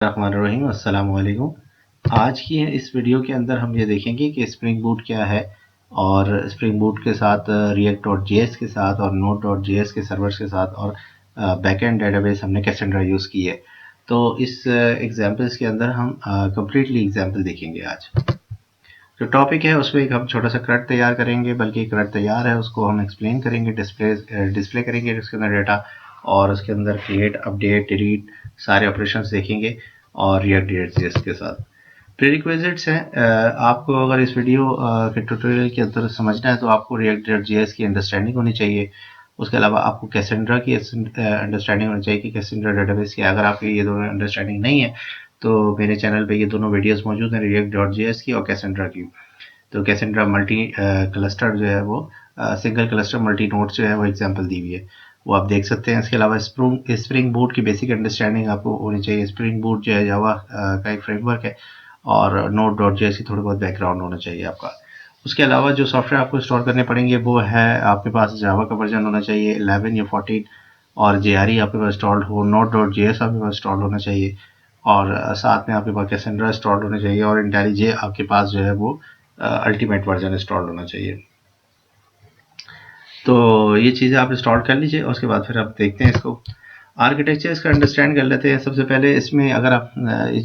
रहीम अस्सलाम वालेकुम। आज की इस वीडियो के अंदर हम ये देखेंगे कि स्प्रिंग बूट क्या है और स्प्रिंग बूट के साथ react.js के साथ और node.js के सर्वर्स के साथ और बैकएंड डेटाबेस हमने कैसेंड्रा यूज़ की है। तो इस एग्जांपल्स के अंदर हम कम्प्लीटली एग्जांपल देखेंगे। आज जो टॉपिक है उसमें एक हम छोटा सा क्रट तैयार करेंगे, बल्कि क्रट तैयार है उसको हम एक्सप्लेन करेंगे, डिस्प्ले करेंगे उसके अंदर डेटा, और उसके अंदर क्रिएट, अपडेट, डिलीट सारे ऑपरेशंस देखेंगे और react.js के साथ प्रीरिक्विजिट्स हैं। आपको अगर इस वीडियो के ट्यूटोरियल के अंदर समझना है तो आपको react.js की अंडरस्टैंडिंग होनी चाहिए। उसके अलावा आपको कैसेंड्रा की अंडरस्टैंडिंग होनी चाहिए कि कैसेंड्रा डेटाबेस की। अगर आपकी ये दोनों अंडरस्टैंडिंग नहीं है तो मेरे चैनल पे ये दोनों वीडियोस मौजूद हैं, react.js की और कैसेंड्रा की। तो कैसेंड्रा मल्टी क्लस्टर जो है वो सिंगल क्लस्टर मल्टी नोड्स जो है वो एग्जांपल दी हुई है, वो आप देख सकते हैं। इसके अलावा स्प्रिंग बूट की बेसिक अंडरस्टैंडिंग आपको होनी चाहिए। स्प्रिंग बूट जो है जावा का एक फ्रेमवर्क है और node.js की थोड़ी बहुत बैकग्राउंड होना चाहिए आपका। उसके अलावा जो सॉफ्टवेयर आपको इंस्टॉल करने पड़ेंगे वो है, आपके पास जावा का वर्जन होना चाहिए 11 या 14, और JRE आपके पास इंस्टॉल्ड हो, node.js आपके पास इंस्टॉल होना चाहिए, और साथ में आपके पास कैसेंड्रा इंस्टॉल्ड होना चाहिए, और इंटेलिजे आपके पास जो है वो अल्टीमेट वर्जन इंस्टॉल्ड होना चाहिए। तो ये चीज़ें आप इंस्टॉल कर लीजिए और उसके बाद फिर आप देखते हैं इसको। आर्किटेक्चर इसका अंडरस्टैंड कर लेते हैं। सबसे पहले इसमें अगर आप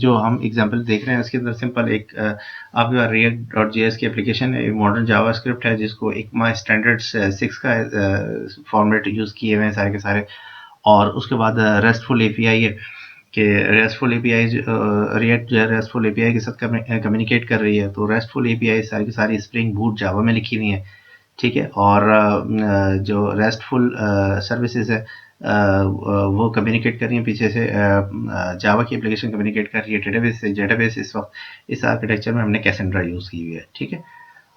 जो हम एग्जांपल देख रहे हैं इसके अंदर सिंपल एक आपके पास react.js की एप्लीकेशन है, मॉडर्न जावास्क्रिप्ट है जिसको ECMA स्टैंडर्ड 6 का फॉर्मेट यूज़ किए हुए हैं सारे के सारे। और उसके बाद रेस्टफुल एपीआई है कि रेस्टफुल एपीआई रिएक्ट जो है रेस्टफुल एपीआई के साथ कम्युनिकेट कर रही है। तो रेस्टफुल एपीआई सारी की सारी स्प्रिंग बूट जावा में लिखी हुई है, ठीक है। और जो रेस्टफुल सर्विसेज है वो कम्युनिकेट कर रही है पीछे से, जावा की एप्लीकेशन कम्युनिकेट कर रही है डेटाबेस से। डेटाबेस इस वक्त इस आर्किटेक्चर में हमने कैसेंड्रा यूज़ की हुई है, ठीक है।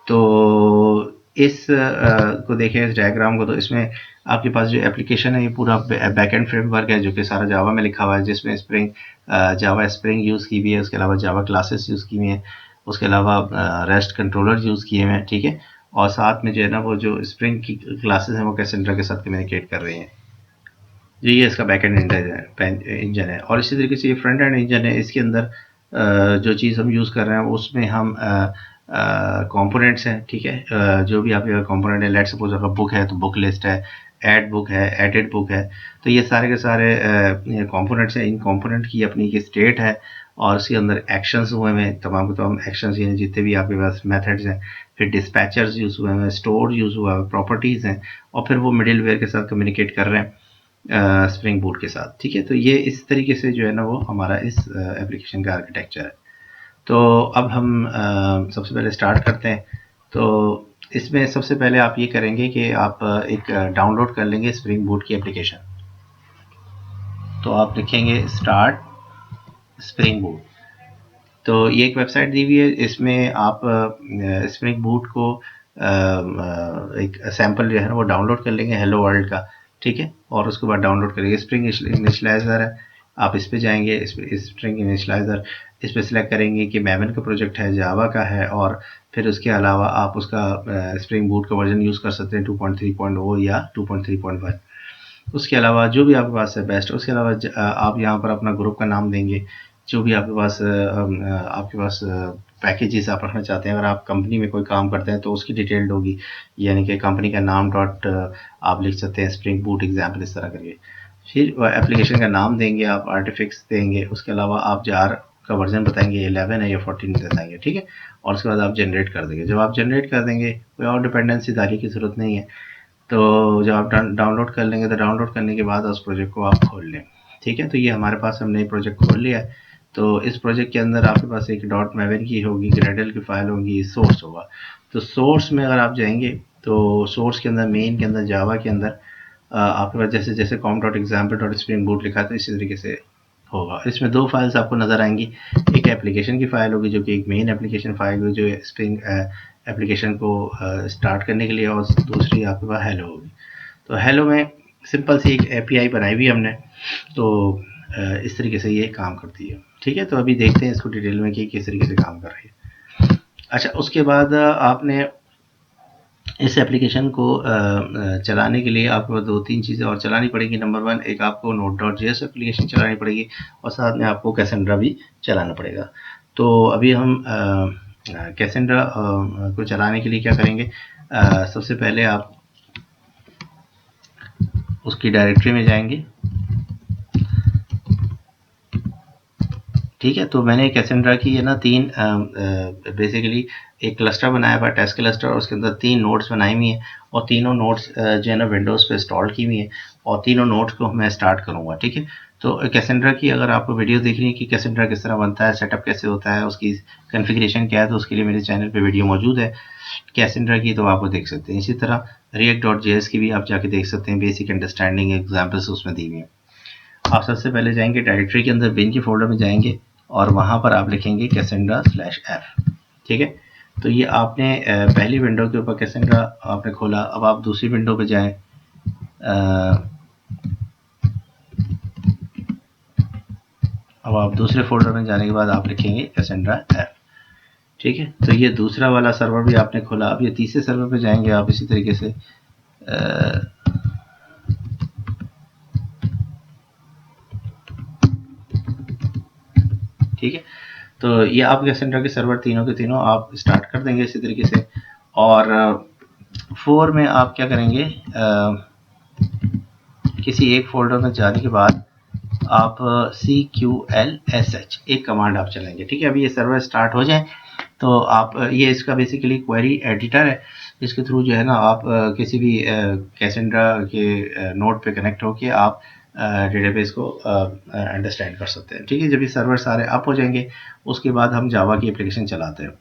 तो इस को देखें, इस डायग्राम को, तो इसमें आपके पास जो एप्लीकेशन है ये पूरा बैकएंड फ्रेमवर्क है जो कि सारा जावा में लिखा हुआ है, जिसमें जावा स्प्रिंग यूज़ की हुई है। उसके अलावा जावा क्लासेस यूज़ की हुई हैं, उसके अलावा रेस्ट कंट्रोलर यूज़ किए हुए हैं, ठीक है। और साथ में जो है ना वो जो स्प्रिंग की क्लासेस हैं वो कैसेंड्रा के साथ कम्युनिकेट कर रही हैं। ये इसका बैकएंड इंजन है। और इसी तरीके से ये फ्रंट एंड इंजन है। इसके अंदर जो चीज़ हम यूज़ कर रहे हैं उसमें हम कंपोनेंट्स हैं, ठीक है। जो भी आपके कंपोनेंट है, लेट्स सपोज अगर बुक है तो बुक लिस्ट है, ऐड बुक है, एडिट बुक है, तो ये सारे के सारे कंपोनेंट्स हैं। इन कंपोनेंट की अपनी की स्टेट है और उसके अंदर एक्शंस हुए हैं, तमाम के तमाम एक्शंस, यानी जितने भी आपके पास मेथड्स हैं, फिर डिस्पैचर्स यूज़ हुए हैं, स्टोर यूज़ हुआ है, प्रॉपर्टीज़ हैं, और फिर वो मिडिल वेयर के साथ कम्युनिकेट कर रहे हैं स्प्रिंग बूट के साथ, ठीक है। तो ये इस तरीके से जो है ना वो हमारा इस एप्लीकेशन का आर्किटेक्चर है। तो अब हम सबसे पहले स्टार्ट करते हैं। तो इसमें सबसे पहले आप ये करेंगे कि आप एक डाउनलोड कर लेंगे स्प्रिंग बूट की एप्लीकेशन। तो आप लिखेंगे स्टार्ट स्प्रिंग बूट। तो ये एक वेबसाइट दी हुई है, इसमें आप स्प्रिंग बूट को एक सैम्पल जो है ना वो डाउनलोड कर लेंगे हेलो वर्ल्ड का, ठीक है। और उसके बाद डाउनलोड करेंगे। स्प्रिंग इनिशियलाइजर है, आप इस पे जाएंगे, इस स्प्रिंग इनिशियलाइजर इस पे सिलेक्ट करेंगे कि मैवन का प्रोजेक्ट है, जावा का है, और फिर उसके अलावा आप उसका स्प्रिंग बूट का वर्जन यूज़ कर सकते हैं 2.3.0 या 2.3.1। उसके अलावा जो भी आपके पास है बेस्ट। उसके अलावा आप यहाँ पर अपना ग्रुप का नाम देंगे, जो भी आपके पास पैकेजेस आप रखना चाहते हैं। अगर आप कंपनी में कोई काम करते हैं तो उसकी डिटेल्ड होगी, यानी कि कंपनी का नाम डॉट आप लिख सकते हैं स्प्रिंग बूट एग्जाम्पल इस तरह करके। फिर एप्लीकेशन का नाम देंगे, आप आर्टिफिक्स देंगे। उसके अलावा आप जार का वर्जन बताएंगे 11 है या 14 बताएंगे, ठीक है। और उसके बाद आप जनरेट कर देंगे। जब आप जनरेट कर देंगे कोई और डिपेंडेंसी डालने की ज़रूरत नहीं है। तो जब आप डाउनलोड कर लेंगे तो डाउनलोड करने के बाद उस प्रोजेक्ट को आप खोल लें, ठीक है। तो ये हमारे पास हमने प्रोजेक्ट खोल लिया है। तो इस प्रोजेक्ट के अंदर आपके पास एक डॉट मैवन की होगी, ग्रेडल की फाइल होगी, सोर्स होगा। तो सोर्स में अगर आप जाएंगे तो सोर्स के अंदर, मेन के अंदर, जावा के अंदर आपके पास जैसे जैसे com dot example dot spring boot लिखा है तो इसी तरीके से होगा। इसमें दो फाइल्स आपको नज़र आएंगी, एक एप्लीकेशन की फ़ाइल होगी जो कि एक मेन एप्लीकेशन फ़ाइल होगी जो स्प्रिंग एप्लीकेशन को स्टार्ट करने के लिए, और दूसरी आपके पास हेलो होगी। तो हेलो में सिंपल सी एक एपीआई बनाई हुई हमने। तो इस तरीके से ये काम करती है, ठीक है। तो अभी देखते हैं इसको डिटेल में कि किस तरीके से काम कर रही है। अच्छा, उसके बाद आपने इस एप्लीकेशन को चलाने के लिए आपको 2-3 चीज़ें और चलानी पड़ेगी। नंबर 1 एक आपको node.js एप्लीकेशन चलानी पड़ेगी और साथ में आपको कैसेंड्रा भी चलाना पड़ेगा। तो अभी हम कैसेंड्रा को चलाने के लिए क्या करेंगे, सबसे पहले आप उसकी डायरेक्टरी में जाएंगे। ठीक है, तो मैंने कैसेंड्रा की है ना 3 बेसिकली एक क्लस्टर बनाया हुआ है, टेस्ट क्लस्टर, और उसके अंदर 3 नोड्स बनाई हुई हैं और तीनों नोड्स जो है ना विंडोज़ पे इंस्टॉल की हुई हैं और तीनों नोड्स को मैं स्टार्ट करूँगा। ठीक है, तो कैसेंड्रा की अगर आपको वीडियो देखनी है कि कैसेंड्रा किस तरह बनता है, सेटअप कैसे होता है, उसकी कॉन्फ़िगरेशन क्या है, तो उसके लिए मेरे चैनल पे वीडियो मौजूद है कैसेंड्रा की, तो आप वो देख सकते हैं। इसी तरह react.js की भी आप जाके देख सकते हैं, बेसिक अंडरस्टैंडिंग एग्जाम्पल्स उसमें दी हुई हैं। आप सबसे पहले जाएंगे डायरेक्टरी के अंदर, बिन के फोल्डर में जाएंगे और वहाँ पर आप लिखेंगे cassandra/f। ठीक है, तो ये आपने पहली विंडो के ऊपर कैसेंड्रा आपने खोला। अब आप दूसरी विंडो पे जाएं, अब आप दूसरे फोल्डर में जाने के बाद आप लिखेंगे cassandra/f। ठीक है, तो ये दूसरा वाला सर्वर भी आपने खोला। अब ये तीसरे सर्वर पे जाएंगे आप इसी तरीके से, ठीक है, तो ये आप कैसेंड्रा के सर्वर तीनों के तीनों आप स्टार्ट कर देंगे इसी तरीके से। और 4 में आप क्या करेंगे, किसी एक फोल्डर में जाने के बाद आप CQLSH एक कमांड आप चलाएंगे। ठीक है, अभी ये सर्वर स्टार्ट हो जाए तो आप ये इसका बेसिकली क्वेरी एडिटर है, जिसके थ्रू जो है ना आप किसी भी कैसेंड्रा के नोड पे कनेक्ट होके आप डेटाबेस को अंडरस्टैंड कर सकते हैं। ठीक है, जब ये सर्वर सारे अप हो जाएंगे उसके बाद हम जावा की एप्लीकेशन चलाते हैं।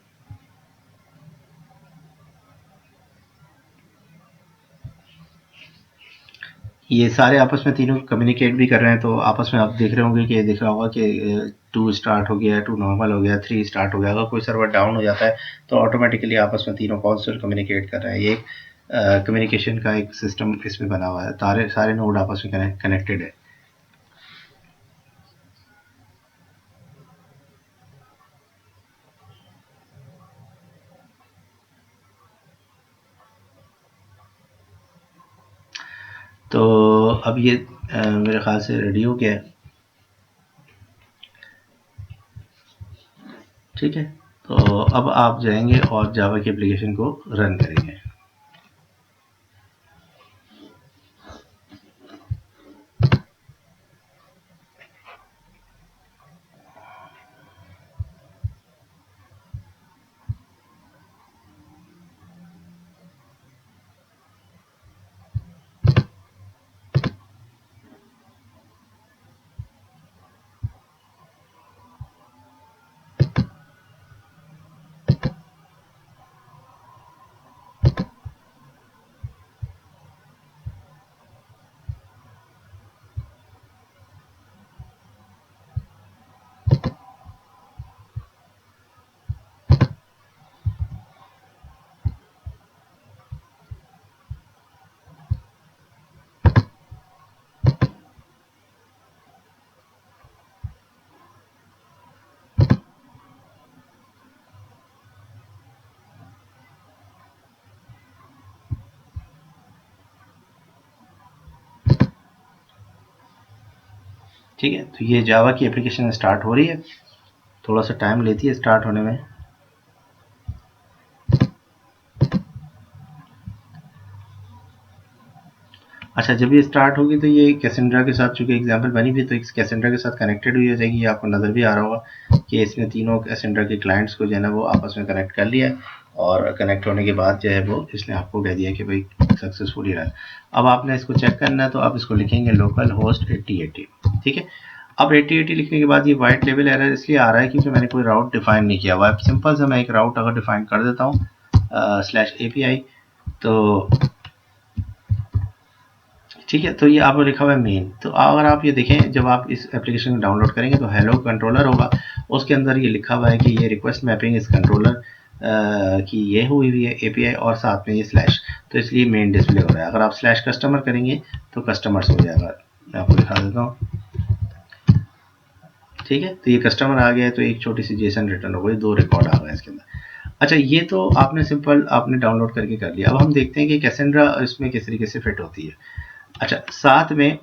ये सारे आपस में तीनों कम्युनिकेट भी कर रहे हैं, तो आपस में आप देख रहे होंगे कि दिख रहा होगा कि 2 स्टार्ट हो गया, 2 नॉर्मल हो गया, 3 स्टार्ट हो गया। अगर कोई सर्वर डाउन हो जाता है तो ऑटोमेटिकली आपस में तीनों कॉन्सोल कम्युनिकेट कर रहे हैं। ये एक कम्युनिकेशन का एक सिस्टम इसमें बना हुआ है, सारे नोड आपस में कनेक्टेड है। तो अब ये मेरे ख्याल से रेडी हो गया है। ठीक है, तो अब आप जाएंगे और जावा की एप्लीकेशन को रन करेंगे। ठीक है, तो ये जावा की एप्लीकेशन स्टार्ट हो रही है, थोड़ा सा टाइम लेती है स्टार्ट होने में। अच्छा, जब ये स्टार्ट होगी तो ये कैसेंड्रा के साथ चूंकि एग्जांपल बनी हुई, तो एक कैसेंड्रा के साथ कनेक्टेड हुई हो जाएगी। ये आपको नज़र भी आ रहा होगा कि इसने तीनों कैसेंड्रा के क्लाइंट्स को जो है ना वो आपस में कनेक्ट कर लिया है और कनेक्ट होने के बाद जो है वो इसने आपको कह दिया कि भाई सक्सेसफुली रन। अब आपने इसको चेक करना है तो आप इसको लिखेंगे लोकल होस्ट 8080। ठीक है, अब 8080 लिखने के बाद ये वाइट लेवल एरर इसलिए आ रहा है क्योंकि मैंने कोई राउट डिफाइन नहीं किया हुआ है। सिंपल सा मैं एक राउट अगर डिफाइन कर देता हूँ /API, तो ठीक है, तो ये आपको लिखा हुआ है मेन। तो अगर आप ये देखें, जब आप इस एप्लीकेशन को डाउनलोड करेंगे तो हेलो कंट्रोलर होगा, उसके अंदर ये लिखा हुआ है कि ये रिक्वेस्ट मैपिंग इस कंट्रोलर की ये हुई है एपीआई और साथ में ये स्लैश, तो इसलिए मेन डिस्प्ले हो रहा है। अगर आप स्लैश कस्टमर करेंगे तो कस्टमर्स हो जाएगा। मैं आपको दिखा देता हूँ। ठीक है, तो ये कस्टमर आ गया है तो एक छोटी सी जेसन रिटर्न हो गई, 2 रिकॉर्ड आ गए इसके अंदर। अच्छा, ये तो आपने सिंपल आपने डाउनलोड करके कर लिया। अब हम देखते हैं कि कैसेंड्रा इसमें किस तरीके से फिट होती है। अच्छा, साथ में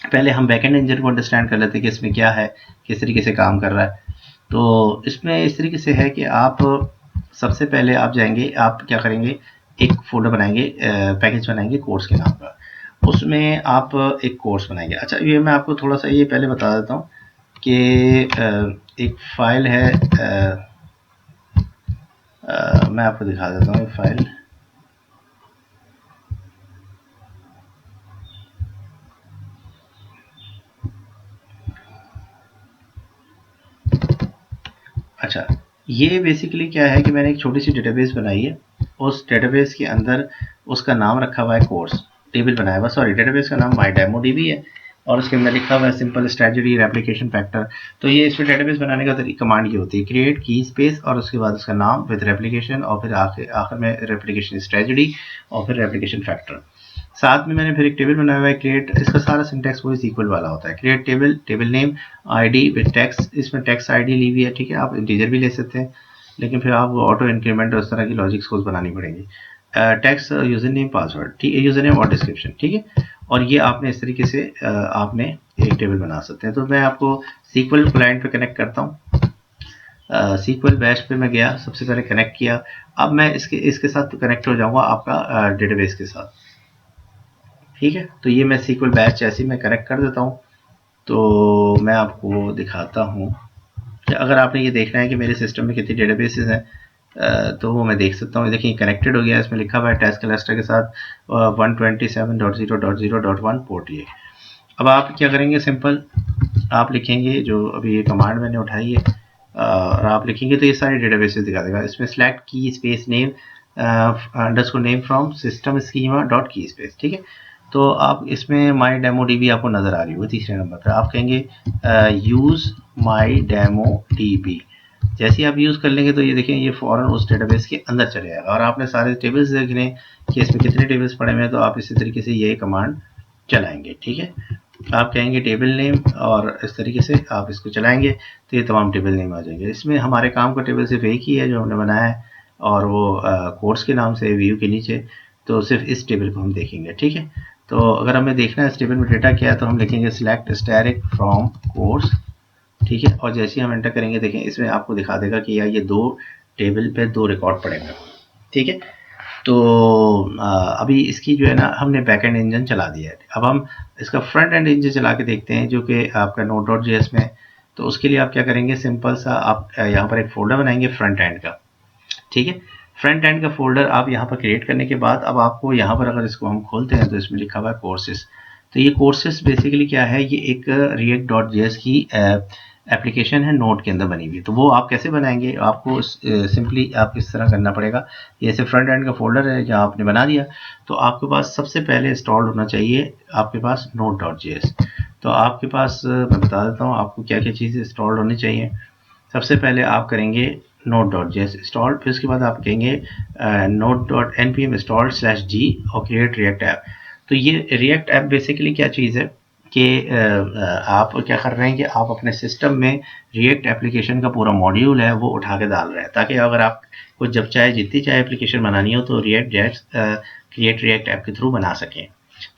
पहले हम बैकएंड इंजन को अंडरस्टैंड कर लेते हैं कि इसमें क्या है, किस तरीके से काम कर रहा है। तो इसमें इस तरीके से है कि आप सबसे पहले आप जाएंगे, आप क्या करेंगे, एक फोल्डर बनाएंगे, पैकेज बनाएंगे कोर्स के नाम का। उसमें आप एक कोर्स बनाएंगे। अच्छा, ये मैं आपको थोड़ा सा ये पहले बता देता हूँ कि एक फाइल है, मैं आपको दिखा देता हूँ एक फाइल। अच्छा, ये बेसिकली क्या है कि मैंने एक छोटी सी डेटाबेस बनाई है। उस डेटाबेस के अंदर उसका नाम रखा हुआ है कोर्स, टेबल बनाया हुआ, सॉरी डेटाबेस का नाम माई डेमो डीबी है और उसके अंदर लिखा हुआ है सिंपल स्ट्रेटजी रेप्लिकेशन फैक्टर। तो ये इसमें डेटाबेस बनाने का कमांड ये होती है, क्रिएट की स्पेस और उसके बाद उसका नाम विद रेप्लिकेशन और फिर आखिर में रेप्लिकेशन स्ट्रेटजी और फिर रेप्लिकेशन फैक्टर। साथ में मैंने फिर एक टेबल बनाया हुआ है क्रिएट, इसका सारा सिंटैक्स वही सीक्वल वाला होता है, create table, table name, ID with text, इसमें टेक्स्ट आईडी ली हुई है, ठीक है। आप इंटीजर भी ले सकते हैं, लेकिन फिर आप ऑटो इंक्रीमेंट और उस तरह की लॉजिक्स को बनानी पड़ेगी। टेक्स्ट यूजर नेम पासवर्ड, ठीक है, यूजर नेम और डिस्क्रिप्शन, ठीक है। और ये आपने इस तरीके से आपने एक टेबल बना सकते हैं। तो मैं आपको सीक्वल क्लाइंट पे कनेक्ट करता हूँ। सीक्वल बैश पे मैं गया, सबसे पहले कनेक्ट किया। अब मैं इसके साथ कनेक्ट हो जाऊंगा आपका डेटाबेस के साथ, ठीक है। तो ये मैं सीक्वल बैच जैसे मैं कनेक्ट कर देता हूँ। तो मैं आपको दिखाता हूँ कि अगर आपने ये देखना है कि मेरे सिस्टम में कितनी डेटाबेसेस हैं, तो वो मैं देख सकता हूँ। देखिए कनेक्टेड हो गया, इसमें लिखा हुआ है टेस्ट क्लस्टर के साथ 127.0.0.1 पोर्ट ये। अब आप क्या करेंगे, सिंपल आप लिखेंगे जो अभी ये कमांड मैंने उठाई है, और आप लिखेंगे तो ये सारे डेटाबेसेस दिखा देगा। इसमें सेलेक्ट की space name underscore name from system schema dot की स्पेस, ठीक है। तो आप इसमें माई डेमो डीबी आपको नजर आ रही होगी तीसरे नंबर पर, आप कहेंगे यूज माई डेमो डीबी। जैसे ही आप यूज कर लेंगे तो ये देखें ये फौरन उस डेटाबेस के अंदर चले जाएगा। और आपने सारे टेबल्स देखने कि इसमें कितने टेबल्स पड़े हुए हैं, तो आप इसी तरीके से ये कमांड चलाएंगे, ठीक है। आप कहेंगे टेबल नेम और इस तरीके से आप इसको चलाएंगे तो ये तमाम टेबल नेम आ जाएंगे। इसमें हमारे काम का टेबल सिर्फ एक ही है जो हमने बनाया है, और वो कोर्स के नाम से व्यू के नीचे, तो सिर्फ इस टेबल को हम देखेंगे, ठीक है। तो अगर हमें देखना है इस टेबल में डेटा क्या है, तो हम लिखेंगे सिलेक्ट स्टैटिक फ्रॉम कोर्स, ठीक है। और जैसे ही हम एंटर करेंगे, देखें इसमें आपको दिखा देगा कि यार ये दो टेबल पे दो रिकॉर्ड पड़ेंगे, ठीक है। तो अभी इसकी जो है ना हमने बैकएंड इंजन चला दिया है। अब हम इसका फ्रंट एंड इंजन चला के देखते हैं जो कि आपका node.js में। तो उसके लिए आप क्या करेंगे, सिंपल सा आप यहाँ पर एक फोल्डर बनाएंगे फ्रंट एंड का, ठीक है। फ्रंट एंड का फोल्डर आप यहाँ पर क्रिएट करने के बाद अब आपको यहाँ पर अगर इसको हम खोलते हैं तो इसमें लिखा हुआ है कोर्सेज। तो ये कोर्सेज बेसिकली क्या है, ये एक react.js की एप्लीकेशन है नोड के अंदर बनी हुई। तो वो आप कैसे बनाएंगे, आपको सिंपली आप इस तरह करना पड़ेगा। ये ऐसे फ्रंट एंड का फोल्डर है जहाँ आपने बना दिया, तो आपके पास सबसे पहले इंस्टॉल होना चाहिए आपके पास node.js। तो आपके पास मैं बता देता हूँ आपको क्या क्या चीज़ें इंस्टॉल होनी चाहिए। सबसे पहले आप करेंगे node.js इंस्टॉल, फिर उसके बाद आप कहेंगे node.npm install /g और क्रिएट रिएक्ट ऐप। तो ये रिएक्ट ऐप बेसिकली क्या चीज़ है कि आप क्या कर रहे हैं कि आप अपने सिस्टम में रिएक्ट एप्लीकेशन का पूरा मॉड्यूल है वो उठा के डाल रहे हैं, ताकि अगर आप को जब चाहे जितनी चाहे एप्लीकेशन बनानी हो तो क्रिएट रिएक्ट ऐप के थ्रू बना सकें।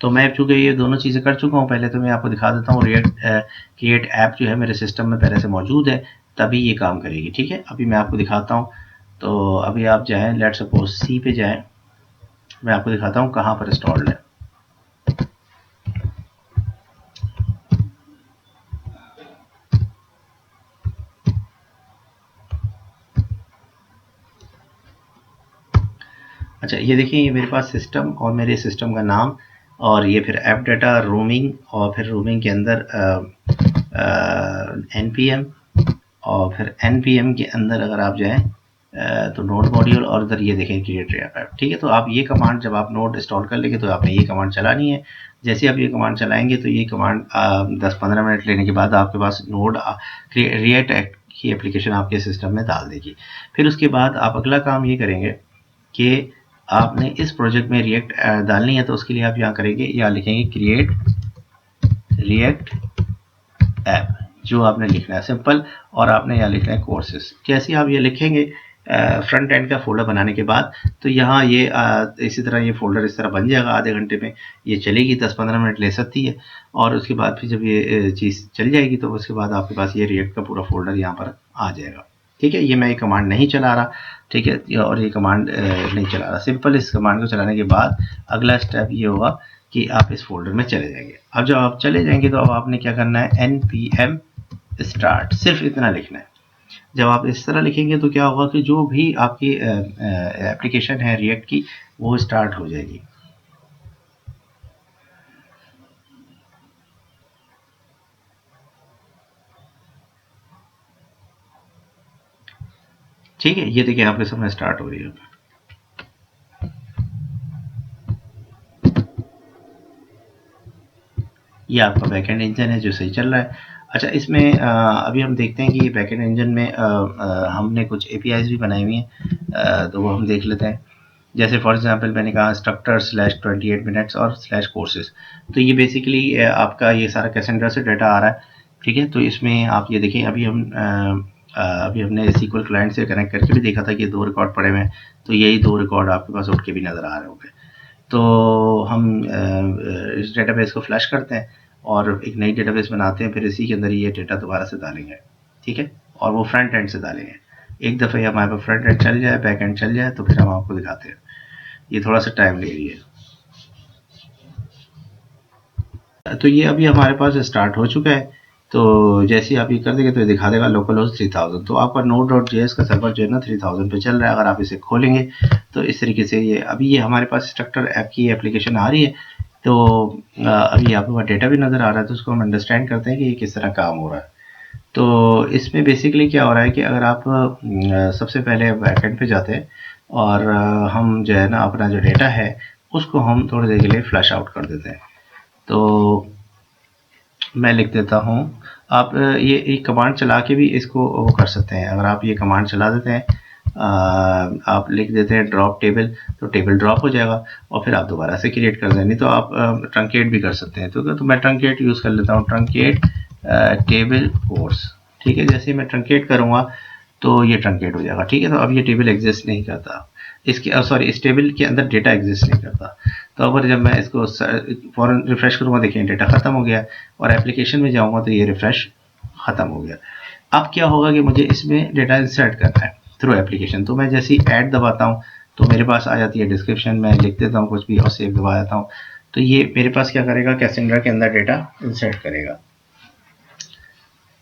तो मैं चूँकि ये दोनों चीज़ें कर चुका हूँ पहले, तो मैं आपको दिखा देता हूँ रिएक्ट क्रिएट ऐप जो है मेरे सिस्टम में पहले से मौजूद है, तभी ये काम करेगी, ठीक है। अभी मैं आपको दिखाता हूँ। तो अभी आप जाएँ, लेट सपोज सी पे जाएँ, मैं आपको दिखाता हूँ कहाँ पर इंस्टॉल्ड है। अच्छा, ये देखिए ये मेरे पास सिस्टम और मेरे सिस्टम का नाम, और ये फिर ऐप डाटा रूमिंग, और फिर रूमिंग के अंदर npm, और फिर npm के अंदर अगर आप जाएं तो नोड मॉड्यूल, और उधर ये देखें क्रिएट रिएक्ट ऐप, ठीक है। तो आप ये कमांड जब आप नोड इंस्टॉल कर लेंगे तो आपने ये कमांड चलानी है। जैसे आप ये कमांड चलाएंगे तो ये कमांड 10-15 मिनट लेने के बाद आपके पास नोड रिएक्ट की एप्लीकेशन आपके सिस्टम में डाल देगी। फिर उसके बाद आप अगला काम ये करेंगे कि आपने इस प्रोजेक्ट में रिएक्ट डालनी है, तो उसके लिए आप यहाँ करेंगे, यहाँ लिखेंगे क्रिएट रिएक्ट ऐप, जो आपने लिखना है सिंपल, और आपने यहाँ लिखना है कोर्सेज। जैसे आप ये लिखेंगे फ्रंट एंड का फोल्डर बनाने के बाद, तो यहाँ ये इसी तरह ये फोल्डर इस तरह बन जाएगा। आधे घंटे में ये चलेगी, 10-15 मिनट ले सकती है, और उसके बाद फिर जब ये चीज़ चल जाएगी तो उसके बाद आपके पास ये रिएक्ट का पूरा फोल्डर यहाँ पर आ जाएगा। ठीक है, ये मैं ये कमांड नहीं चला रहा, ठीक है, और ये कमांड नहीं चला रहा, सिंपल इस कमांड को चलाने के बाद अगला स्टेप ये होगा कि आप इस फोल्डर में चले जाएंगे। अब जब आप चले जाएंगे तो अब आपने क्या करना है, npm स्टार्ट, सिर्फ इतना लिखना है। जब आप इस तरह लिखेंगे तो क्या होगा कि जो भी आपकी एप्लीकेशन है रिएक्ट की, वो स्टार्ट हो जाएगी। ठीक है, ये देखिए आपके सामने स्टार्ट हो रही है। ये आपका बैकएंड इंजन है जो सही चल रहा है। अच्छा, इसमें अभी हम देखते हैं कि ये बैकएंड इंजन में हमने कुछ एपीआईज भी बनाई हुई हैं, तो वो हम देख लेते हैं। जैसे फॉर एग्जांपल मैंने कहा structure/28 मिनट्स और /courses, तो ये बेसिकली आपका ये सारा कैसेंड्रा से डाटा आ रहा है। ठीक है, तो इसमें आप ये देखें, अभी हमने SQL क्लाइंट से कनेक्ट करके भी देखा था कि 2 रिकॉर्ड पड़े हुए हैं, तो यही 2 रिकॉर्ड आपके पास उठ के भी नज़र आ रहे होंगे। तो हम इस डेटाबेस को फ्लैश करते हैं और एक नई डेटाबेस बनाते हैं, फिर इसी के अंदर ये डेटा दोबारा से डालेंगे। ठीक है, और वो फ्रंट एंड से डालेंगे। एक दफ़े हमारे पास फ्रंट एंड चल जाए, बैक एंड चल जाए, तो फिर हम आपको दिखाते हैं। ये थोड़ा सा टाइम ले रही है। तो ये अभी हमारे पास स्टार्ट हो चुका है। तो जैसे ही आप ये कर देंगे तो ये दिखा देगा लोकल होस्ट 3000। तो आपका node.js का सर्वर जो है ना 3000 पे चल रहा है। अगर आप इसे खोलेंगे तो इस तरीके से ये अभी ये हमारे पास स्ट्रक्चर ऐप की एप्लीकेशन आ रही है। तो अभी आपके पास डेटा भी नज़र आ रहा है, तो उसको हम अंडरस्टैंड करते हैं कि ये किस तरह काम हो रहा है। तो इसमें बेसिकली क्या हो रहा है कि अगर आप सबसे पहले बैकएंड पे जाते हैं और हम जो है ना अपना जो डेटा है उसको हम थोड़ी देर के लिए फ्लैश आउट कर देते हैं। तो मैं लिख देता हूँ, आप ये एक कमांड चला के भी इसको वो कर सकते हैं। अगर आप ये कमांड चला देते हैं, आप लिख देते हैं ड्रॉप टेबल, तो टेबल ड्रॉप हो जाएगा और फिर आप दोबारा से क्रिएट कर दें। नहीं तो आप ट्रंकेट भी कर सकते हैं। तो मैं ट्रंकेट यूज़ कर लेता हूँ, ट्रंकेट टेबल कोर्स। ठीक है, जैसे मैं ट्रंकेट करूँगा तो ये ट्रंकेट हो जाएगा। ठीक है, तो अब ये टेबल एग्जिस्ट नहीं करता, इसके सॉरी इस टेबल के अंदर डेटा एग्जिस्ट नहीं करता। तो अगर जब मैं इसको फॉरन रिफ्रेश करूँगा, देखिए डेटा ख़त्म हो गया, और एप्लीकेशन में जाऊँगा तो ये रिफ्रेश ख़त्म हो गया। अब क्या होगा कि मुझे इसमें डेटा इंसर्ट करना है थ्रू एप्लीकेशन। तो मैं जैसे ही ऐड दबाता हूँ तो मेरे पास आ जाती है डिस्क्रिप्शन, मैं लिख देता हूँ कुछ भी और सेव दबा देता हूँ, तो ये मेरे पास क्या करेगा, कैसेंड्रा के अंदर डेटा इंसर्ट करेगा।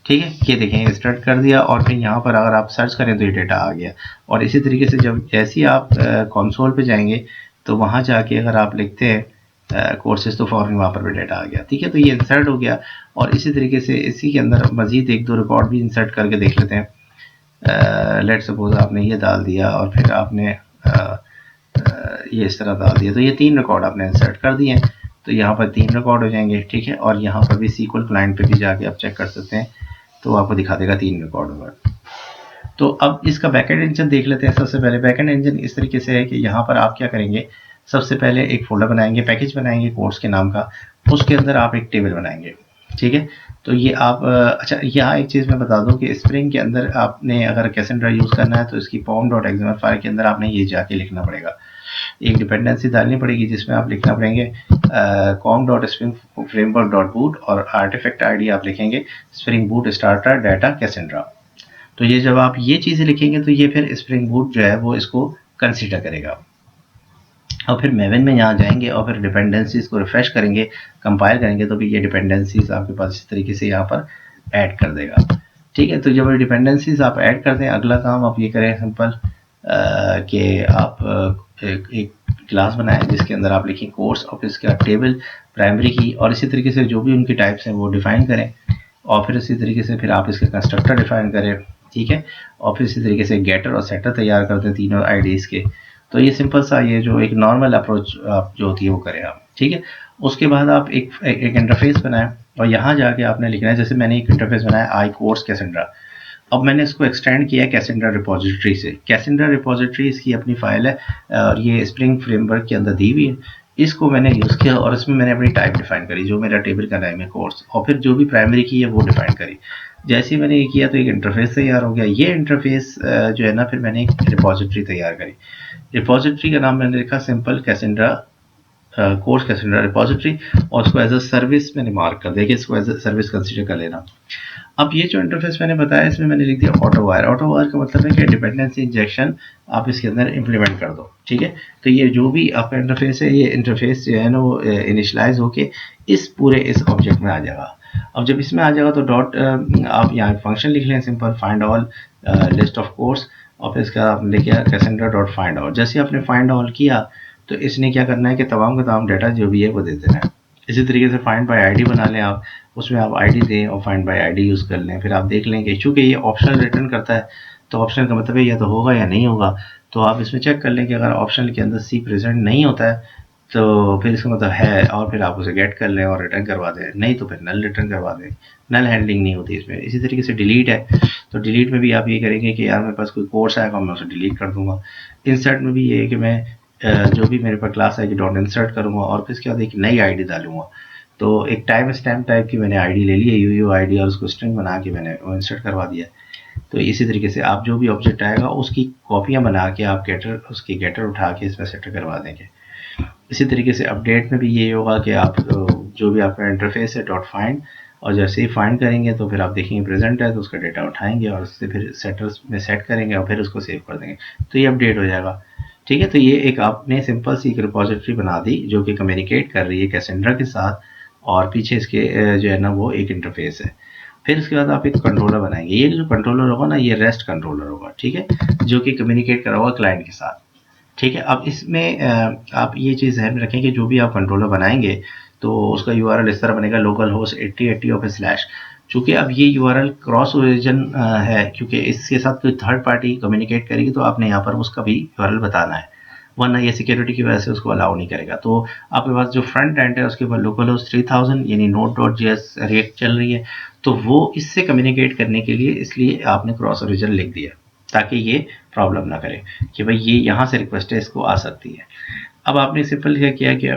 ठीक है, ये देखें स्टार्ट कर दिया, और फिर यहाँ पर अगर आप सर्च करें तो ये डेटा आ गया। और इसी तरीके से जब जैसे ही आप कंसोल पे जाएंगे तो वहाँ जाके अगर आप लिखते हैं कोर्सेज, तो फॉरन वहाँ पर भी डेटा आ गया। ठीक है, तो ये इंसर्ट हो गया। और इसी तरीके से इसी के अंदर मज़ीद 1-2 रिकॉर्ड भी इंसर्ट करके देख लेते हैं। लेट सपोज आपने ये डाल दिया और फिर आपने ये इस तरह डाल दिया, तो ये 3 रिकॉर्ड आपने इंसर्ट कर दिए हैं। तो यहाँ पर 3 रिकॉर्ड हो जाएंगे। ठीक है, और यहाँ पर भी SQL क्लाइंट पे भी जाके आप चेक कर सकते हैं, तो आपको दिखा देगा 3 रिकॉर्ड होगा। तो अब इसका बैकएंड इंजन देख लेते हैं। सबसे पहले बैकएंड इंजन इस तरीके से है कि यहाँ पर आप क्या करेंगे, सबसे पहले एक फोल्डर बनाएंगे, पैकेज बनाएंगे कोर्स के नाम का, उसके अंदर आप एक टेबल बनाएंगे। ठीक है, तो ये आप अच्छा यहाँ एक चीज़ मैं बता दूं कि स्प्रिंग के अंदर आपने अगर कैसेंड्रा यूज़ करना है तो इसकी pom.xml फाइल के अंदर आपने ये जाके लिखना पड़ेगा। एक डिपेंडेंसी डालनी पड़ेगी जिसमें आप लिखना पड़ेंगे com.springframework.boot और आर्टिफैक्ट आईडी आप लिखेंगे spring boot starter data Cassandra. तो ये जब आप ये चीज़ें लिखेंगे तो ये फिर स्प्रिंग बूट जो है वो इसको कंसीडर करेगा। और फिर मेवन में यहाँ जाएंगे और फिर डिपेंडेंसीज को रिफ्रेश करेंगे, कंपाइल करेंगे, तो भी ये डिपेंडेंसीज आपके पास इस तरीके से यहाँ पर ऐड कर देगा। ठीक है, तो जब डिपेंडेंसीज आप ऐड कर दें, अगला काम आप ये करें सिंपल कि आप एक क्लास बनाएं जिसके अंदर आप लिखें कोर्स और फिर इसका टेबल प्राइमरी की, और इसी तरीके से जो भी उनकी टाइप्स हैं वो डिफाइन करें, और फिर इसी तरीके से फिर आप इसके कंस्ट्रक्टर डिफाइन करें। ठीक है, और फिर इसी तरीके से गेटर और सेटर तैयार करते हैं तीनों आईडीज़ के। तो ये सिंपल सा ये जो एक नॉर्मल अप्रोच आप जो होती है वो करें आप। ठीक है, उसके बाद आप एक इंटरफेस बनाएं और यहाँ जाके आपने लिखना है, जैसे मैंने एक इंटरफेस बनाया आई कोर्स कैसेंड्रा। अब मैंने इसको एक्सटेंड किया है कैसेंड्रा रिपोजिटरी से। कैसेंड्रा रिपोजिटरी इसकी अपनी फाइल है और ये स्प्रिंग फ्रेमवर्क के अंदर दी हुई है। इसको मैंने यूज़ किया और इसमें मैंने अपनी टाइप डिफाइन करी, जो मेरा टेबल का नाम है कोर्स, और फिर जो भी प्राइमरी की है वो डिफाइन करी। जैसे ही मैंने ये किया तो एक इंटरफेस तैयार हो गया। ये इंटरफेस जो है ना, फिर मैंने एक रिपॉजिटरी तैयार करी। रिपॉजिटरी का नाम मैंने लिखा simple Cassandra course Cassandra repository, और उसको एज अ सर्विस मैंने मार्क कर दिया कि इसको एज अ सर्विस कंसिडर कर लेना। अब ये जो इंटरफेस मैंने बताया, इसमें मैंने लिख दिया ऑटो वायर। ऑटो वायर का मतलब है कि डिपेंडेंसी इंजेक्शन आप इसके अंदर इंप्लीमेंट कर दो, ठीक है। तो ये जो भी आपका इंटरफेस है, ये इंटरफेस जो है ना वो इनिशलाइज होके इस ऑब्जेक्ट में आ जाएगा। अब जब इसमें आ जाएगा तो डॉट आप यहाँ फंक्शन लिख लें simple find all list of course, और फिर इसका आपने लिखा कैसेंड्रा डॉट फाइंड ऑल। जैसे आपने फाइंड ऑल किया तो इसने क्या करना है कि तमाम का तमाम डाटा जो भी है वो दे देना है। इसी तरीके से फाइंड बाय आईडी बना लें आप, उसमें आप आईडी दें और फाइंड बाय आईडी यूज़ कर लें। फिर आप देख लें कि चूँकि ये ऑप्शनल रिटर्न करता है, तो ऑप्शनल का मतलब है या तो होगा या नहीं होगा। तो आप इसमें चेक कर लें कि अगर ऑप्शनल के अंदर सी प्रेजेंट नहीं होता है तो फिर इसका मतलब है, और फिर आप उसे गेट कर लें और रिटर्न करवा दें, नहीं तो फिर नल रिटर्न करवा दें। नल हैंडलिंग नहीं होती इसमें। इसी तरीके से डिलीट है, तो डिलीट में भी आप ये करेंगे कि यार मेरे पास कोई कोर्स आएगा, मैं उसे डिलीट कर दूंगा। इंसर्ट में भी ये है कि मैं जो भी मेरे पास क्लास आएगी डॉट इंसर्ट करूंगा, और फिर इसके बाद एक नई आईडी डालूंगा। तो एक टाइम स्टैम्प टाइप की मैंने आईडी ले ली है, यूयू आईडी, और उसको स्ट्रिंग बना के मैंने वो इंसर्ट करवा दिया। तो इसी तरीके से आप जो भी ऑब्जेक्ट आएगा उसकी कॉपियां बना के आप गेटर, उसकी गेटर उठा के इसमें सेट करवा देंगे। इसी तरीके से अपडेट में भी ये होगा कि आप जो भी आपका इंटरफेस है डॉट फाइंड, और जैसे ही फाइंड करेंगे तो फिर आप देखेंगे प्रेजेंट है तो उसका डेटा उठाएंगे और उससे फिर सेटर्स में सेट करेंगे और फिर उसको सेव कर देंगे, तो ये अपडेट हो जाएगा। ठीक है, तो ये एक आपने सिंपल सी एक रिपोजिटरी बना दी जो कि कम्युनिकेट कर रही है कैसेंड्रा के साथ, और पीछे इसके जो है ना वो एक इंटरफेस है। फिर उसके बाद आप एक कंट्रोलर बनाएंगे। ये जो कंट्रोलर होगा ना, ये रेस्ट कंट्रोलर होगा, ठीक है, जो कि कम्युनिकेट कर रहा होगा क्लाइंट के साथ। ठीक है, अब इसमें आप ये चीज़ ध्यान में रखें कि जो भी आप कंट्रोलर बनाएंगे तो उसका यूआरएल इस तरह बनेगा लोकल होस्ट 8080 और फिर स्लैश। चूंकि अब ये यूआरएल क्रॉस ओरिजिन है, क्योंकि इसके साथ कोई थर्ड पार्टी कम्युनिकेट करेगी तो आपने यहाँ पर उसका भी यूआरएल बताना है, वरना ये सिक्योरिटी की वजह से उसको अलाउ नहीं करेगा। तो आपके पास जो फ्रंट एंड है उसके ऊपर लोकल होस्ट 3000 यानी node.js रिएक्ट चल रही है, तो वो इससे कम्युनिकेट करने के लिए इसलिए आपने क्रॉस ओरिजिन लिख दिया ताकि ये प्रॉब्लम ना करे कि भाई ये यहाँ से रिक्वेस्ट है, इसको आ सकती है। अब आपने सिंपल क्या किया कि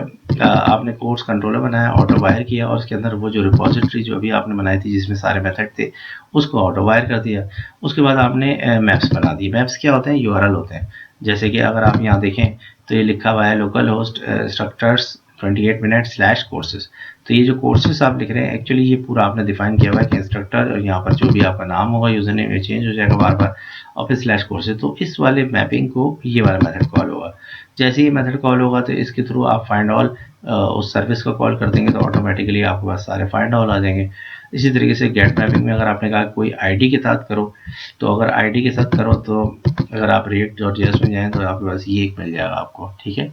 आपने कोर्स कंट्रोलर बनाया, ऑटो वायर किया, और उसके अंदर वो जो रिपोजिटरी जो अभी आपने बनाई थी जिसमें सारे मेथड थे उसको ऑटो वायर कर दिया। उसके बाद आपने मैप्स बना दिए। मैप्स क्या होते हैं? यूआरएल होते हैं। जैसे कि अगर आप यहाँ देखें तो ये लिखा हुआ है local host structures 28 minute slash courses. तो ये जो कोर्सेज आप लिख रहे हैं एक्चुअली ये पूरा आपने डिफाइन किया हुआ है कि इंस्ट्रक्टर, और यहाँ पर जो भी आपका नाम होगा यूजर नेम ये चेंज हो जाएगा बार बार, और फिर स्लैश कोर्सेज। तो इस वाले मैपिंग को ये वाला मेथड कॉल होगा। जैसे ही मेथड कॉल होगा तो इसके थ्रू आप फाइंड ऑल उस सर्विस को कॉल कर देंगे तो ऑटोमेटिकली आपके पास सारे फाइंड ऑल आ जाएंगे। इसी तरीके से गेट मैपिंग में अगर आपने कहा कोई आईडी के साथ करो, तो अगर आईडी के साथ करो तो अगर आप react.js में जाएं तो आपके पास ये एक मिल जाएगा आपको, ठीक है।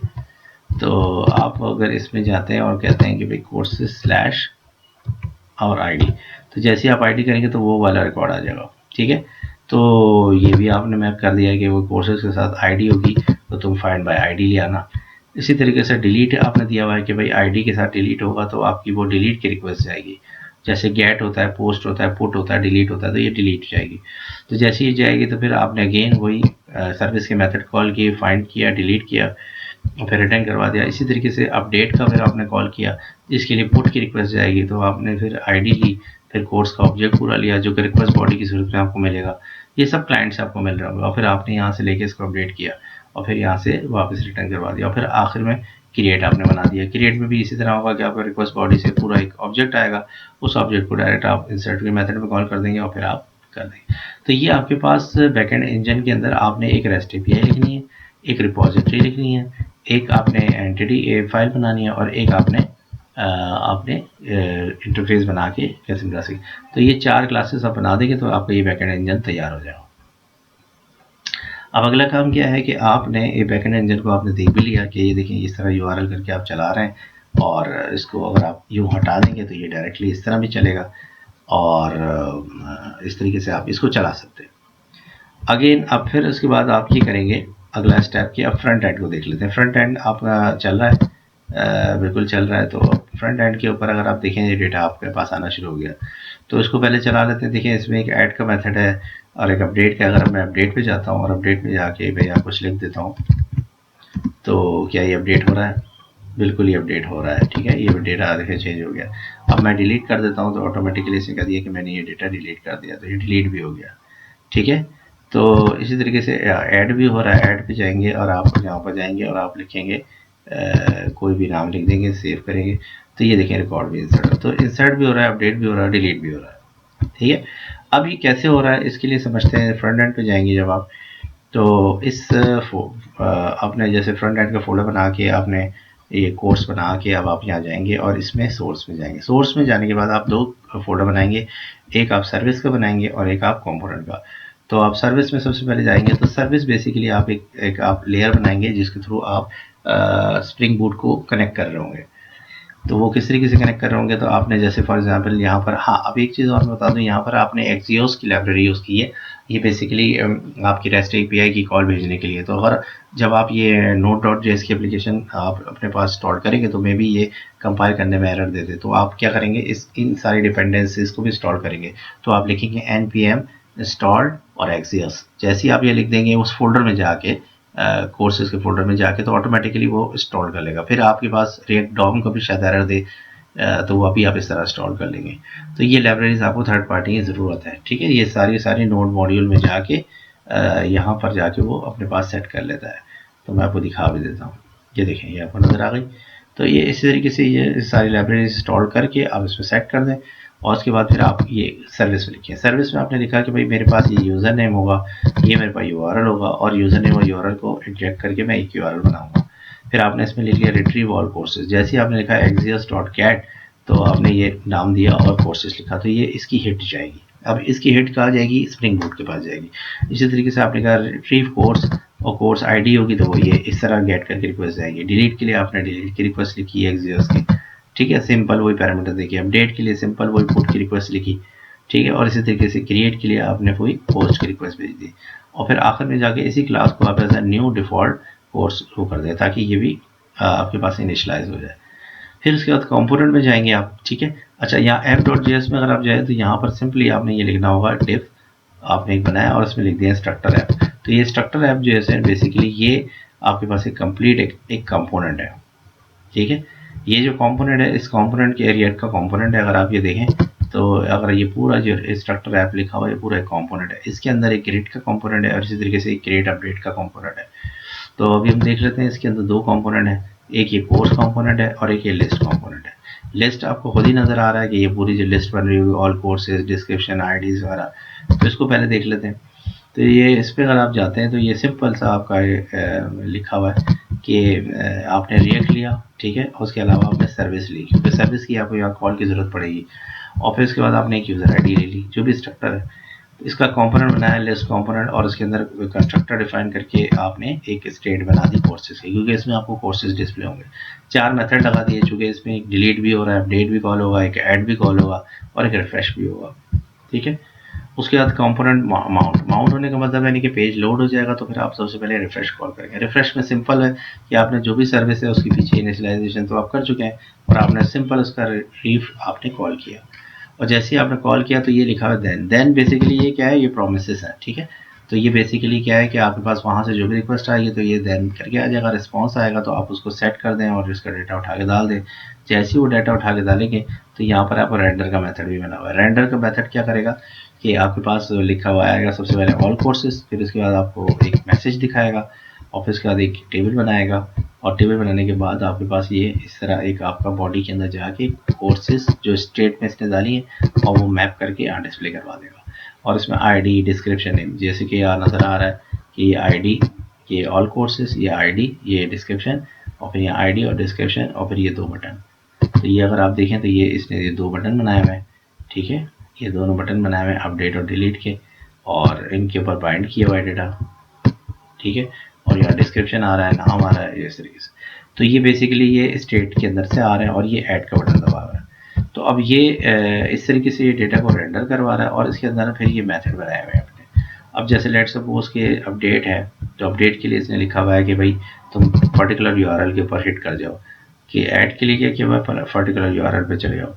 तो आप अगर इसमें जाते हैं और कहते हैं कि भाई कोर्सेज स्लैश और आईडी, तो जैसे ही आप आईडी करेंगे तो वो वाला रिकॉर्ड आ जाएगा, ठीक है। तो ये भी आपने मैप कर दिया है कि वो कोर्सेज के साथ आईडी होगी तो तुम फाइंड बाय आईडी ले आना। इसी तरीके से डिलीट आपने दिया हुआ है कि भाई आईडी के साथ डिलीट होगा तो आपकी वो डिलीट की रिक्वेस्ट जाएगी। जैसे गेट होता है, पोस्ट होता है, पुट होता है, डिलीट होता है, तो ये डिलीट जाएगी। तो जैसे ही जाएगी तो फिर आपने अगेन वही सर्विस के मेथड कॉल किए, फाइंड किया, डिलीट किया और फिर रिटर्न करवा दिया। इसी तरीके से अपडेट का फिर आपने कॉल किया, जिसके लिए पुट की रिक्वेस्ट जाएगी, तो आपने फिर आईडी ली, फिर कोर्स का ऑब्जेक्ट पूरा लिया जो कि रिक्वेस्ट बॉडी की सूरत में आपको मिलेगा। ये सब क्लाइंट से आपको मिल रहा होगा, और फिर आपने यहाँ से लेके इसको अपडेट किया और फिर यहाँ से वापस रिटर्न करवा दिया, और फिर आखिर में क्रिएट आपने बना दिया। क्रिएट में भी इसी तरह होगा कि आपका रिक्वेस्ट बॉडी से पूरा एक ऑब्जेक्ट आएगा, उस ऑब्जेक्ट को डायरेक्ट आप इंसर्ट के मेथड में कॉल कर देंगे और फिर आप कर देंगे। तो ये आपके पास बैकएंड इंजन के अंदर आपने एक रेस्ट एपीआई लिखनी है, एक रिपोजिटरी लिखनी है, एक आपने एंटिटी फाइल बनानी है, और एक आपने इंटरफेस बना के कैसेंड्रा से। तो ये 4 क्लासेस आप बना देंगे तो आपका ये बैकएंड इंजन तैयार हो जाएगा। अब अगला काम क्या है कि आपने ये बैकएंड इंजन को आपने देख भी लिया कि ये देखें इस तरह यूआरएल करके आप चला रहे हैं, और इसको अगर आप यूँ हटा देंगे तो ये डायरेक्टली इस तरह भी चलेगा, और इस तरीके से आप इसको चला सकते हैं। अगेन अब फिर उसके बाद आप ये करेंगे अगला स्टेप कि अब फ्रंट एंड को देख लेते हैं। फ्रंट एंड आपका चल रहा है, बिल्कुल चल रहा है। तो फ्रंट एंड के ऊपर अगर आप देखें ये डेटा आपके पास आना शुरू हो गया, तो इसको पहले चला लेते हैं। देखिए इसमें एक ऐड का मेथड है और एक अपडेट का। अगर मैं अपडेट पे जाता हूँ और अपडेट पे जाके भैया कुछ लिख देता हूँ, तो क्या ये अपडेट हो रहा है? बिल्कुल ही अपडेट हो रहा है। ठीक है, ये डेटा देखिए चेंज हो गया। अब मैं डिलीट कर देता हूँ तो ऑटोमेटिकली इसने कह दिया कि मैंने ये डेटा डिलीट कर दिया, तो ये डिलीट भी हो गया। ठीक है, तो इसी तरीके से ऐड भी हो रहा है। ऐड पे जाएंगे और आप यहाँ पर जाएंगे और आप लिखेंगे कोई भी नाम लिख देंगे, सेव करेंगे, तो ये देखें रिकॉर्ड भी इंसर्ट, तो इंसर्ट भी हो रहा है, अपडेट भी हो रहा है, डिलीट भी हो रहा है। ठीक है, अब ये कैसे हो रहा है इसके लिए समझते हैं। फ्रंट एंड पे जाएंगे जब आप, तो इस आपने जैसे फ्रंट एंड का फोल्डर बना के आपने ये कोर्स बना के अब आप यहाँ जाएंगे और इसमें सोर्स में जाएंगे। सोर्स में जाने के बाद आप दो फोल्डर बनाएंगे, एक आप सर्विस का बनाएंगे और एक आप कंपोनेंट का। तो आप सर्विस में सबसे पहले जाएंगे, तो सर्विस बेसिकली आप एक आप लेयर बनाएंगे जिसके थ्रू आप स्प्रिंग बूट को कनेक्ट कर रहे होंगे। तो वो किस तरीके से कनेक्ट कर रहे होंगे, तो आपने जैसे फॉर एग्जांपल यहाँ पर, हाँ अब एक चीज़ और मैं बता दूँ, यहाँ पर आपने एक्सियोस की लाइब्रेरी यूज़ की है। ये बेसिकली आपकी रेस्ट एपीआई की कॉल भेजने के लिए। तो अगर जब आप ये node.js की एप्लीकेशन आप अपने पास इंस्टॉल करेंगे तो मे बी ये कंपाइल करने में एरर देते, तो आप क्या करेंगे, इन सारी डिपेंडेंसीज को भी इंस्टॉल करेंगे। तो आप लिखेंगे npm इंस्टॉल्ड और एक्सियस। जैसे ही आप ये लिख देंगे उस फोल्डर में जाके, कोर्सेज के फोल्डर में जाके, तो ऑटोमेटिकली वो इंस्टॉल कर लेगा। फिर आपके पास रिएक्ट डॉम का भी शायद एरर दे, तो वो अभी आप इस तरह इंस्टॉल कर लेंगे। तो ये लाइब्रेरीज आपको थर्ड पार्टी की ज़रूरत है। ठीक है, ये सारी नोड मॉड्यूल में जाके यहाँ पर जाके वो अपने पास सेट कर लेता है। तो मैं आपको दिखा भी देता हूँ, ये देखें ये आपको नज़र आ गई। तो ये इसी तरीके से ये सारी लाइब्रेरीज इंस्टॉल करके आप इसमें सेट कर दें, और उसके बाद फिर आप ये सर्विस में लिखिए। सर्विस में आपने लिखा कि भाई मेरे पास ये यूज़र नेम होगा, ये मेरे पास यूआरएल होगा, और यूज़र नेम और यूआरएल को इंजेक्ट करके मैं एक यूआरएल बनाऊंगा। फिर आपने इसमें लिख लिया रिट्रीव ऑल कोर्सेज। जैसे ही आपने लिखा axios.cat, तो आपने ये नाम दिया और कोर्सेज लिखा, तो ये इसकी हिट जाएगी। अब इसकी हिट कहाँ जाएगी, स्प्रिंग बूट के पास जाएगी। इसी तरीके से आपने कहा रिट्रीव कोर्स, और कोर्स आईडी होगी तो वो ये इस तरह गेट करके रिक्वेस्ट जाएगी। डिलीट के लिए आपने डिलीट की रिक्वेस्ट लिखी है एक्सियोस की। ठीक है, सिंपल वही पैरामीटर देखिए। अपडेट के लिए सिंपल वही पुट की रिक्वेस्ट लिखी। ठीक है, और इसी तरीके से क्रिएट के लिए आपने कोई पोस्ट की रिक्वेस्ट भेज दी, और फिर आखिर में जाके इसी क्लास को आप as a new default course वो कर दें, ताकि ये भी आपके पास इनिशियलाइज हो जाए। फिर उसके बाद कंपोनेंट में जाएंगे आप। ठीक है, अच्छा यहाँ app.js में अगर आप जाए तो यहाँ पर सिंपली आपने ये लिखना होगा div, आपने एक बनाया और उसमें लिख दिया स्ट्रक्चर ऐप। तो ये स्ट्रक्चर ऐप जो है बेसिकली ये आपके पास एक कंप्लीट एक कंपोनेंट है। ठीक है, ये जो कंपोनेंट है, इस कंपोनेंट के रिएक्ट का कंपोनेंट है। अगर आप ये देखें तो अगर ये पूरा जो स्ट्रक्चर ऐप लिखा हुआ है, ये पूरा एक कंपोनेंट है। इसके अंदर एक क्रिएट का कंपोनेंट है और इसी तरीके से एक क्रिएट अपडेट का कंपोनेंट है। तो अभी हम देख लेते हैं, इसके अंदर दो कंपोनेंट है, एक ये कोर्स कंपोनेंट है और एक ये लिस्ट कंपोनेंट है। लिस्ट आपको खुद ही नजर आ रहा है कि ये पूरी जो लिस्ट बन रही होगी, ऑल कोर्सेज, डिस्क्रिप्शन, आईडीज वगैरह। तो इसको पहले देख लेते हैं। तो ये इस पर अगर आप जाते हैं तो ये सिंपल सा आपका लिखा हुआ है कि आपने रिएक्ट लिया, ठीक है, उसके अलावा आपने सर्विस ली, क्योंकि सर्विस की आपको यहाँ कॉल की ज़रूरत पड़ेगी। और फिर उसके बाद आपने एक यूज़र आईडी ले ली, जो भी स्ट्रक्चर है। तो इसका कंपोनेंट बनाया लिस्ट कंपोनेंट, और उसके अंदर कंस्ट्रक्टर डिफाइन करके आपने एक स्टेट बना दी कोर्सेज की, क्योंकि इसमें आपको कोर्सेज डिस्प्ले होंगे। 4 मेथड लगा दिए, चूँकि इसमें एक डिलीट भी हो रहा है, अपडेट भी कॉल होगा, एक ऐड भी कॉल होगा और एक रिफ्रेश भी होगा। ठीक है, उसके बाद कंपोनेंट माउंट होने का मतलब यानी कि पेज लोड हो जाएगा, तो फिर आप सबसे पहले रिफ्रेश कॉल करेंगे। रिफ्रेश में सिंपल है कि आपने जो भी सर्विस है उसके पीछे इनिशियलाइजेशन तो आप कर चुके हैं, और आपने सिंपल उसका रीफ आपने कॉल किया, और जैसे ही आपने कॉल किया तो ये लिखा है देन बेसिकली ये क्या है, ये प्रोमिसेस है। ठीक है, तो ये बेसिकली क्या है कि आपके पास वहाँ से जो भी रिक्वेस्ट आएगी तो ये देन करके आ जाएगा, रिस्पॉन्स आएगा तो आप उसको सेट कर दें और इसका डेटा उठा के डाल दें। जैसे ही वो डाटा उठा के डालेंगे तो यहाँ पर आपको रेंडर का मेथड भी बना हुआ है। रेंडर का मेथड क्या करेगा कि आपके पास लिखा हुआ आएगा सबसे पहले ऑल कोर्सेज, फिर उसके बाद आपको एक मैसेज दिखाएगा, और फिर उसके बाद एक टेबल बनाएगा, और टेबल बनाने के बाद आपके पास ये इस तरह एक आपका बॉडी के अंदर जाके कोर्सेज जो स्टेट में इसने डाली है और वो मैप करके यहाँ डिस्प्ले करवा देगा। और इसमें आईडी, डिस्क्रिप्शन नेम, जैसे कि यहाँ नज़र आ रहा है कि ये आईडी, ये ऑल कोर्सेज, ये आईडी, ये डिस्क्रिप्शन, और फिर यहाँ आईडी और डिस्क्रिप्शन, और फिर ये 2 बटन। तो ये अगर आप देखें तो ये इसने ये 2 बटन बनाए हुए हैं। ठीक है, ये दोनों बटन बनाए हुए हैं अपडेट और डिलीट के, और इनके ऊपर बाइंड किया हुआ है डेटा। ठीक है, और यहाँ डिस्क्रिप्शन आ रहा है, नाम आ रहा है, इस तरीके से। तो ये बेसिकली ये स्टेट के अंदर से आ रहे हैं, और ये ऐड का बटन दबा रहा है। तो अब ये इस तरीके से ये डेटा को रेंडर करवा रहा है, और इसके अंदर फिर ये मेथड बनाए हुए हैं अपने। अब जैसे लेट सपोज के अपडेट है, तो अपडेट के लिए इसने लिखा हुआ है कि भाई तुम पर्टिकुलर यूआरएल के ऊपर हिट कर जाओ, कि ऐड के लिए क्या किया हुआ है, पर्टिकुलर यूआरएल पे चले जाओ।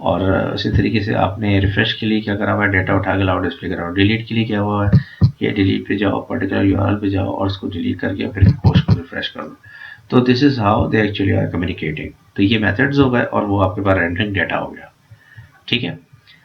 और उसी तरीके से आपने रिफ्रेश के लिए क्या करा हुआ है, डेटा उठा के लाओ डिस्प्ले कराओ। डिलीट के लिए क्या हुआ है कि डिलीट पे जाओ, पर्टिकुलर यूआरएल पे जाओ और उसको डिलीट करके फिर कोर्स को रिफ्रेश कर दो। तो this is how they actually are communicating. तो ये मेथड्स हो गए और वो आपके पास रेंडरिंग डेटा हो गया, ठीक है।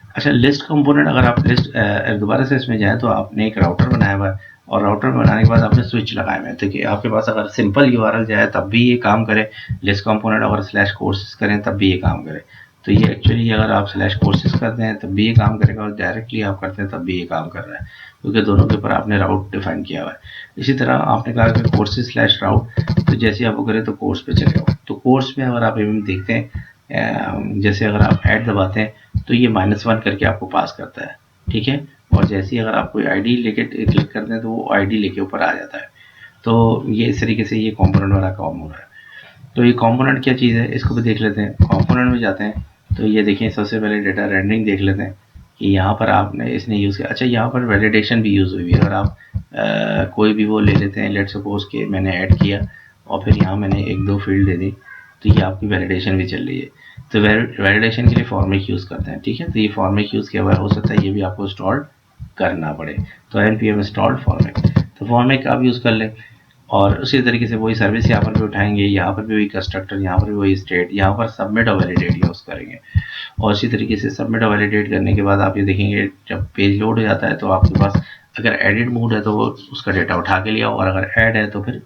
अच्छा, लिस्ट कंपोनेंट, अगर आप लिस्ट दोबारा से इसमें जाएँ तो आपने एक राउटर बनाया हुआ है और राउटर बनाने के बाद आपने स्विच लगाए हुए हैं। देखिए आपके पास अगर सिंपल यूआरएल जाए तब भी ये काम करे, लिस्ट कंपोनेंट अगर स्लैश कोर्सेज करें तब भी ये काम करे। तो ये एक्चुअली अगर आप स्लैश कोर्सेज करते हैं तब भी ये काम करेगा और डायरेक्टली आप करते हैं तब भी ये काम कर रहा है, क्योंकि दोनों के ऊपर आपने राउट डिफाइन किया हुआ है। इसी तरह आपने कहा कि कोर्सेज स्लैश राउट, तो जैसे आप वो करें तो कोर्स पे चले जाओ। तो कोर्स में अगर आप देखते हैं, जैसे अगर आप ऐड दबाते हैं तो ये -1 करके आपको पास करता है, ठीक है। और जैसे ही अगर आप कोई आईडी लेके क्लिक करते हैं तो वो आईडी लेके ऊपर आ जाता है। तो ये इस तरीके से ये कंपोनेंट वाला काम हो रहा है। तो ये कंपोनेंट क्या चीज़ है, इसको भी देख लेते हैं। कंपोनेंट में जाते हैं तो ये देखिए, सबसे पहले डेटा रेंडरिंग देख लेते हैं कि यहाँ पर आपने इसने यूज़ किया। अच्छा, यहाँ पर वैलिडेशन भी यूज़ हुई है। अगर आप कोई भी वो ले लेते हैं, लेट सपोज के मैंने ऐड किया और फिर यहाँ मैंने 1-2 फील्ड दे दी, तो ये आपकी वैलिडेशन भी चल रही है। तो वैलिडेशन के लिए फॉर्मेट यूज़ करते हैं, ठीक है। तो ये फॉर्मेट यूज़ किया हुआ है, हो सकता है ये भी आपको इंस्टॉल करना पड़े। तो npm इंस्टॉल्ड फॉर्मेट, तो फॉर्मेट का आप यूज़ कर लें। और उसी तरीके से वही सर्विस यहाँ पर भी उठाएंगे, यहाँ पर भी वही कंस्ट्रक्टर, यहाँ पर भी वही स्टेट, यहाँ पर सबमिट और वैलिडेट यूज़ करेंगे। और इसी तरीके से सबमिट और वैलिडेट करने के बाद आप ये देखेंगे जब पेज लोड हो जाता है तो आपके पास अगर एडिट मोड है तो वो उसका डेटा उठा के लिया, और अगर ऐड है तो फिर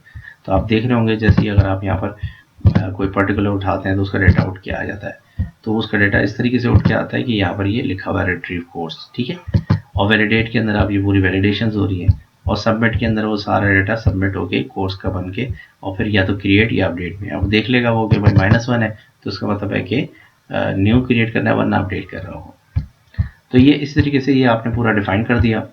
तो आप देख रहे होंगे जैसे ही अगर आप यहाँ पर कोई पर्टिकुलर उठाते हैं तो उसका डेटा उठ के आ जाता है। तो उसका डेटा इस तरीके से उठ के आता है कि यहाँ पर ये लिखा हुआ है रिट्रीव कोर्स, ठीक है। और वैलिडेट के अंदर आप ये पूरी वैलिडेशन हो रही है, और सबमिट के अंदर वो सारा डेटा सबमिट होके कोर्स का बन के और फिर या तो क्रिएट या अपडेट में अब देख लेगा वो कि भाई -1 है, तो उसका मतलब है कि न्यू क्रिएट करना है वरना अपडेट कर रहा हो। तो ये इस तरीके से ये आपने पूरा डिफाइन कर दिया,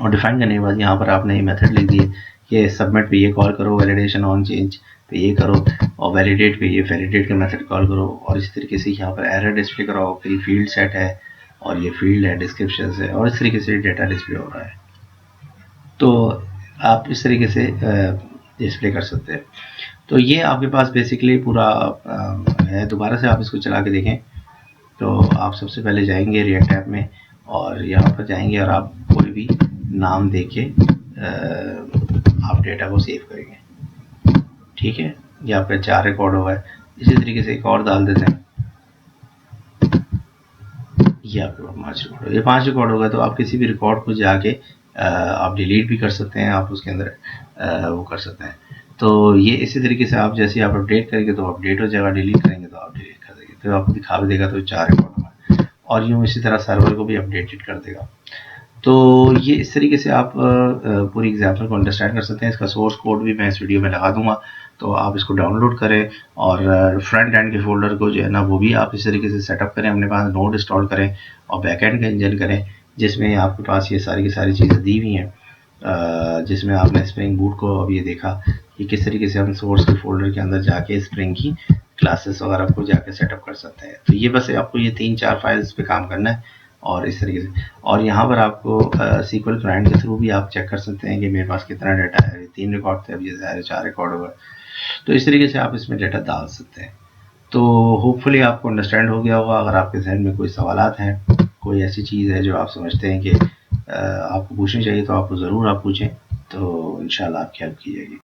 और डिफाइन करने के बाद यहाँ पर आपने ये मेथड लिख दिए कि सबमिट पे ये कॉल करो, वैलिडेशन ऑन चेंज पे ये करो, और वैलिडेट पे ये वैलिडेट का मेथड कॉल करो। और इस तरीके से यहाँ पर एरर डिस्प्ले कराओ, फिर फील्ड सेट है और ये फील्ड है, डिस्क्रिप्शन है, और इस तरीके से डेटा डिस्प्ले हो रहा है। तो आप इस तरीके से डिस्प्ले कर सकते हैं। तो ये आपके पास बेसिकली पूरा है। दोबारा से आप इसको चला के देखें तो आप सबसे पहले जाएंगे रिएक्ट ऐप में और यहाँ पर जाएंगे और आप कोई भी नाम दे के आप डेटा को सेव करेंगे, ठीक है। ये आपका 4 रिकॉर्ड हुआ है। इसी तरीके से एक और डाल देते हैं, ये आपके पास 5 रिकॉर्ड हो, ये 5 रिकॉर्ड होगा। तो आप किसी भी रिकॉर्ड को जाके आप डिलीट भी कर सकते हैं, आप उसके अंदर वो कर सकते हैं। तो ये इसी तरीके से आप जैसे आप अपडेट करेंगे तो अपडेट हो जाएगा, डिलीट करेंगे तो आप डिलीट कर देंगे, तो आपको दिखा भी देगा तो 4 रिकॉर्ड होगा, और यूँ इसी तरह सर्वर को भी अपडेटेड कर देगा। तो ये इस तरीके से आप पूरी एग्जाम्पल को अंडरस्टैंड कर सकते हैं। इसका सोर्स कोड भी मैं इस वीडियो में लगा दूंगा, तो आप इसको डाउनलोड करें और फ्रंट एंड के फोल्डर को जो है ना वो भी आप इस तरीके से सेटअप करें, अपने पास नोड इंस्टॉल करें और बैक एंड का इंजन करें, जिसमें आपके पास ये सारी की सारी चीज़ें दी हुई हैं, जिसमें आपने स्प्रिंग बूट को अब ये देखा कि किस तरीके से हम सोर्स के फोल्डर के अंदर जाके स्प्रिंग की क्लासेस वगैरह को जाके सेटअप कर सकते हैं। तो ये बस आपको ये 3-4 फाइल्स पे काम करना है और इस तरीके से। और यहाँ पर आपको SQL क्लाइंट के थ्रू भी आप चेक कर सकते हैं कि मेरे पास कितना डाटा है। 3 रिकॉर्ड थे, अब ये 4 रिकॉर्ड होगा, तो इस तरीके से आप इसमें डाटा डाल सकते हैं। तो होपफुली आपको अंडरस्टैंड हो गया होगा। अगर आपके जहन में कोई सवालात हैं, कोई ऐसी चीज़ है जो आप समझते हैं कि आपको पूछनी चाहिए, तो आपको ज़रूर आप पूछें, तो इंशाल्लाह आपकी हेल्प की जाएगी।